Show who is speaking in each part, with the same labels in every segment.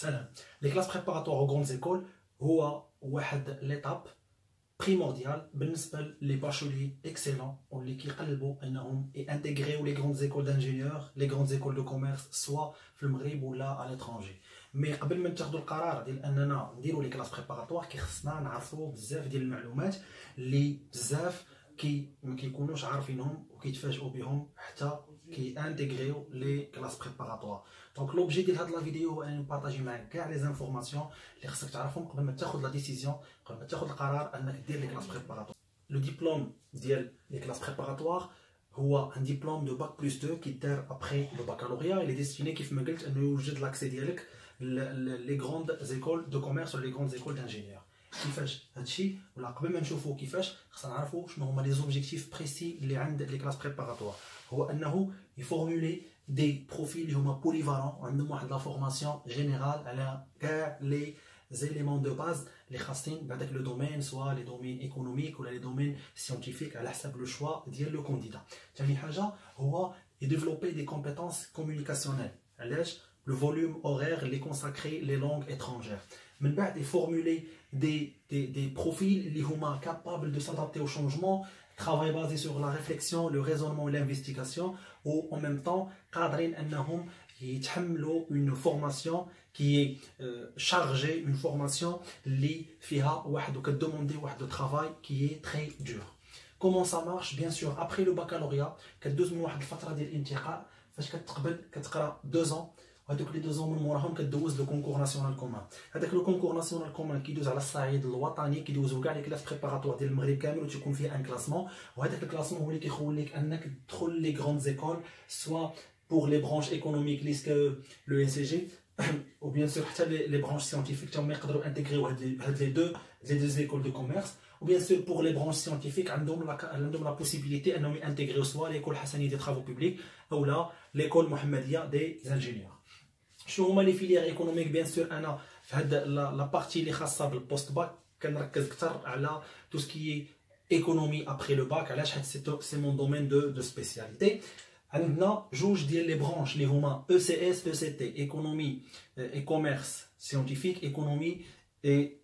Speaker 1: سلام. لي كلاس بريباراتوار او غروند زيكول هو واحد ليتاب بريمورديال بالنسبه لي باشولي اكسيلون واللي كيقلبوا انهم انتيغريو لي غروند زيكول دانجينيور لي غروند زيكول دو كوميرس سوا في المغرب ولا على لترونجي. مي قبل ما ناخذوا القرار ديال اننا نديروا لي كلاس بريباراتوار كيخصنا نعرفوا بزاف ديال المعلومات اللي بزاف ما كيكونوش عارفينهم وكيتفاجئوا بهم حتى كي انتيغريو لي كلاس بريباراتوار. دونك لوبجي ديال هاد لا فيديو هو انني نبارطاجي معاك كاع لي زانفورماسيون اللي خصك تعرفهم قبل ما تاخذ لا ديسيزيون، قبل ما تاخذ القرار انك دير لي كلاس بريباراتوار. لو ديبلوم ديال لي كلاس بريباراتوار هو ان ديبلوم دو باك بلس 2 كيدار ابري لو بكالوريا، اللي ديستيني كيف ما قلت انه يوجد لاكسي ديالك لي غروند زيكول دو كوميرس ولا لي غروند زيكول دانجينيور. كيفاش هادشي ولا قبل ما نشوفوا كيفاش خصنا نعرفوا شنو هما لي زوبجيكتيف بريسي اللي عند لي كلاس بريباراتوار. هو انه يفورمولي دي بروفيل اللي هما بوليفالون وعندهم واحد لا فورماسيون جينيرال على كاع لي زيليمون دو باز اللي خاصين بهذاك لو دومين، سواء لي دومين ايكونوميك ولا لي دومين سيانتيفيك على حسب لو شوا ديال لو كونديدا. ثاني حاجه هو يديفلوبي دي كومبيتونس كومونيكاسيونيل. علاش؟ لو فوليوم اورير اللي كونساكري لي لونغ اترونجير. من بعد يفورمولي des profils اللي هما capables de s'adapter au changement, travail basé sur la réflexion, le raisonnement et l'investigation, ou en même temps قادرين انهم يتحملوا une formation qui est chargée, une formation اللي فيها واحد وكدوموندي واحد le travail qui est très dur. Comment ça marche? Bien sûr, après le baccalauréat كدوز من واحد الفتره ديال الانتقاء فاش كتقبل كتقرا 2 ans. وهذوك لي 2 من موراهم كدوز لو كونكور ناسيونال كومان. هذاك لو كونكور ناسيونال كومان كيدوز على الصعيد الوطني، كيدوزو كاع لي كلاس بريباراتوار ديال المغرب كامل وتيكون فيه ان كلاسمون، وهذاك الكلاسمون هو اللي كيخوليك انك تدخل لي غروند زيكول سوا بور لي برانش ايكونوميك ليسك لو ان سي جي او بيان سور حتى لي برانش سيانتيفيك حتى هما يقدروا انتيغريو هاد لي دو زيكول دو كوميرس. وبيان سور بور لي برانش سيانتيفيك عندهم لا بوسيبيليتي انهم يانتيغريو سوا ليكول حسنيه دي طرافو بوبليك او لا ليكول محمديه دي زانجينيور. شنو هما لي فيليير ايكونوميك؟ بيان سور انا في هاد لا بارتي اللي خاصه بالبوست باك كنركز اكثر على تو سكي ايكونومي ابري لو باك. علاش؟ حيت سي مون دومين دو سبيسياليتي. عندنا جوج ديال لي برانش اللي هما او سي اس او سي تي، ايكونومي اي كوميرس سيانتيفيك، ايكونومي اي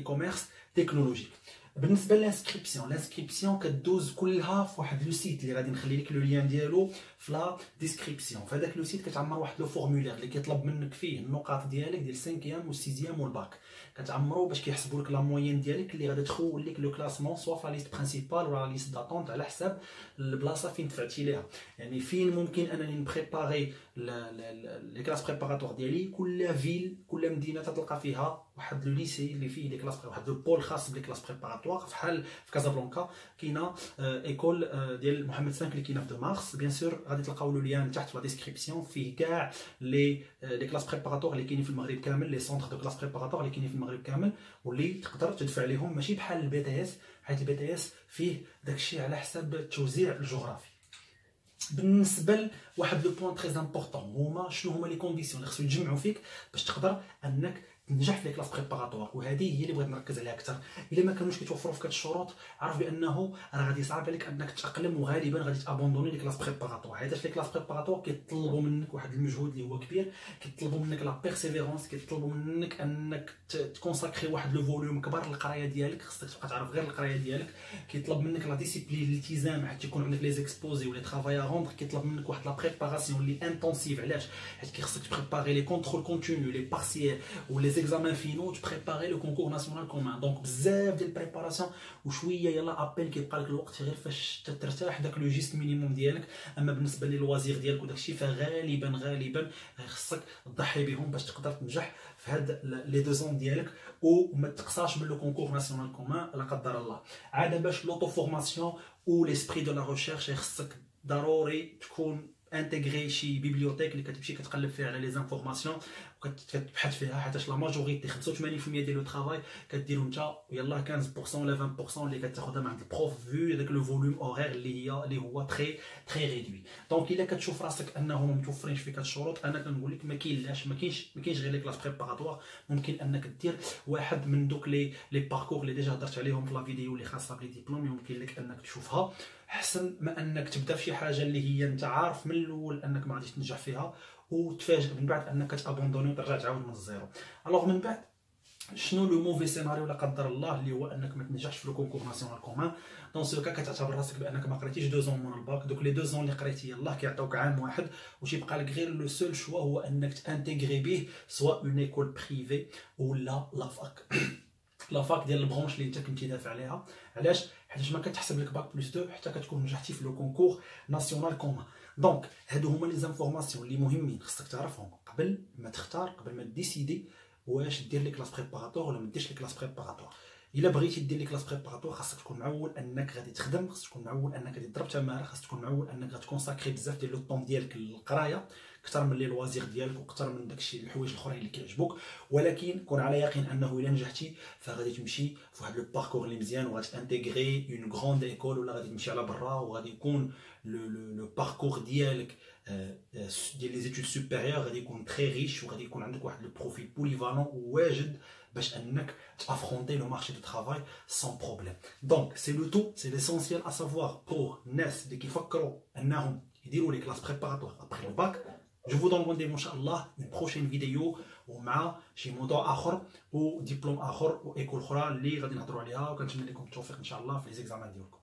Speaker 1: كوميرس تكنولوجيك. بالنسبه للانسكريبسيون كدوز كلها في واحد لو سيت اللي غادي نخلي لك لو لين ديالو في لا ديسكريبسيون. في هذاك لو سيت كتعمر واحد لو فورمولير اللي كيطلب منك فيه النقاط ديالك ديال 5 و 6 والباك، كتعمرو باش كيحسبوا لك لا موين ديالك اللي غادي تخول لك لو كلاسمون سوا في لا ليست برينسيبال ولا لا ليست داتونت على حساب البلاصه فين دفعتي ليها. يعني فين ممكن انني نبريباري لي كلاس بريباراتوار ديالي. كل فيل كل مدينه تلقى فيها واحد لو ليسي اللي فيه لي كلاس، واحد لو بول خاص بلي كلاس بريباراتوار. فحال في كازابلانكا كاينه ايكول ديال محمد 5 اللي كاينه في 2 مارس. بيان سور غادي تلقاو لو لين تحت في لا ديسكريبسيون فيه كاع لي كلاس بريباراتوار اللي كاينين في المغرب كامل، لي سونتر دو كلاس بريباراتوار اللي كاينين في المغرب كامل واللي تقدر تدفع لهم، ماشي بحال البي تي اس حيت البي تي اس فيه داكشي على حساب التوزيع الجغرافي. بالنسبه لواحد لو بوين تري امبورطون هما شنو هما لي كونديسيون اللي خصو يتجمعوا فيك باش تقدر انك تنجح في لي كلاس بريباراتوار. وهذه هي اللي بغيت نركز عليها اكثر. الا ما كانوش كيتوفروا فيك هاد الشروط عرف بانه راه غادي يصعب عليك انك تتاقلم وغالبا غادي تابوندوني لي كلاس بريباراتوار. حيت لي كلاس بريباراتوار كيطلبوا منك واحد المجهود اللي هو كبير، كيطلبوا منك لا بيرسيفيرونس، كيطلبوا منك انك تكونساكري واحد لو فوليوم كبار للقرايه ديالك، خصك تبقى تعرف غير القرايه ديالك. كيطلب منك لا ديسيبلين، الالتزام، حيت يكون عندك لي زيكسبوزي ولي طرافاي ا روندر. كيطلب منك واحد لا بريباراسيون اللي انتونسيف. علاش؟ حيت كيخصك تبريباري لي كونترول كونتينيو، لي بارسيال ولي زيكزامان فينو، préparer le concours national commun. Donc بزاف ديال البريباراسيون وشويه يلا ابل كيبقى لك الوقت غير فاش ترتاح داك لو جيست مينيموم ديالك. اما بالنسبه للوازير ديالك وداكشي فغالبا خصك تضحي بهم باش تقدر تنجح في هاد لي 2 ديالك وما تقصاش من لو كونكور ناسيونال كومان لا قدر الله. عاد باش لوطو فورماسيون و ليسبري دو لا ريشيرش خصك ضروري تكون انتيغري شي بيبليوتيك اللي كتمشي كتقلب فيها على لي زانفورماسيون وكتبحث فيها. حيتاش لا ماجوريتي 85% ديال لو طرافاي كديرو نتا ويلا 15% ولا 20% اللي كتاخذها من عند البروف فيو داك لو فوليوم اورير اللي هو تري ريدوي. دونك الا كتشوف راسك انه ما متوفرينش فيك هاد الشروط انا كنقول لك ما كاينش غير لي كلاس بريباراتوار. ممكن انك دير واحد من دوك لي باركور اللي ديجا هضرت عليهم في لا فيديو اللي خاصه بلي ديبلوم. يمكن لك انك تشوفها احسن ما انك تبدا في شي حاجه اللي هي انت عارف من الاول انك ما غاديش تنجح فيها وتفاجئ من بعد انك تابوندوني وترجع تعاود من الزيرو. الوغ من بعد شنو لو موفي سيناريو لا قدر الله اللي هو انك ما تنجحش في لو كونكور ناسيونال كومان. دون سو كا كتعتبر راسك بانك ما قريتيش 2 زون من الباك، دوك لي 2 زون اللي قريتي يلاه كيعطيوك عام واحد وتيبقى لك غير لو سول شوا هو انك تانتيغري به سواء اون ايكول بريفي ولا لا فاك. لا فاك ديال البرونش اللي انت كنتي دافع عليها. علاش؟ حيت ما كتحسب لك باك بلس 2 حتى كتكون نجحتي في لو كونكور ناسيونال كومان. دونك هادو هما لي زانفورماسيون اللي مهمين خصك تعرفهم قبل ما تختار، قبل ما ديسيدي واش دير لي كلاس بريباراتوار ولا ما ديرش لي كلاس بريباراتوار. الا بغيتي دير لي كلاس بريباراتوار خاصك تكون معول انك غادي تخدم، خاصك تكون معول انك غادي تضرب تماره، خاصك تكون معول انك غتكونساكري بزاف ديال لو طون ديالك للقرايه اكثر من لي لوازير ديالك واكثر من داكشي الحوايج الاخرين اللي كيعجبوك. ولكن كون على يقين انه الا نجحتي فغادي تمشي في واحد لو باركور اللي مزيان وغتانتيغري اون غروند ايكول ولا غادي تمشي على برا وغادي يكون لو باركور ديالك ديال لي زيتود سوبيريور غادي يكون تري ريش وغادي يكون عندك واحد لو بروفيل بوليفالون واجد باش انك تافرونتي لو مارشي دو ترافاي سون بروبليم. دونك سي لو تو سي ليسونسيال ا سافوار بور الناس اللي كيفكروا انهم يديروا لي كلاس بريباراتوار ابري لو باك. جو فو دون رونديفو ان شاء الله اون بروشين فيديو ومع شي موضوع اخر ودبلوم اخر وايكول اخرى اللي غادي نهضروا عليها، وكنتمنى لكم التوفيق ان شاء الله في لي زيكزامان ديالكم.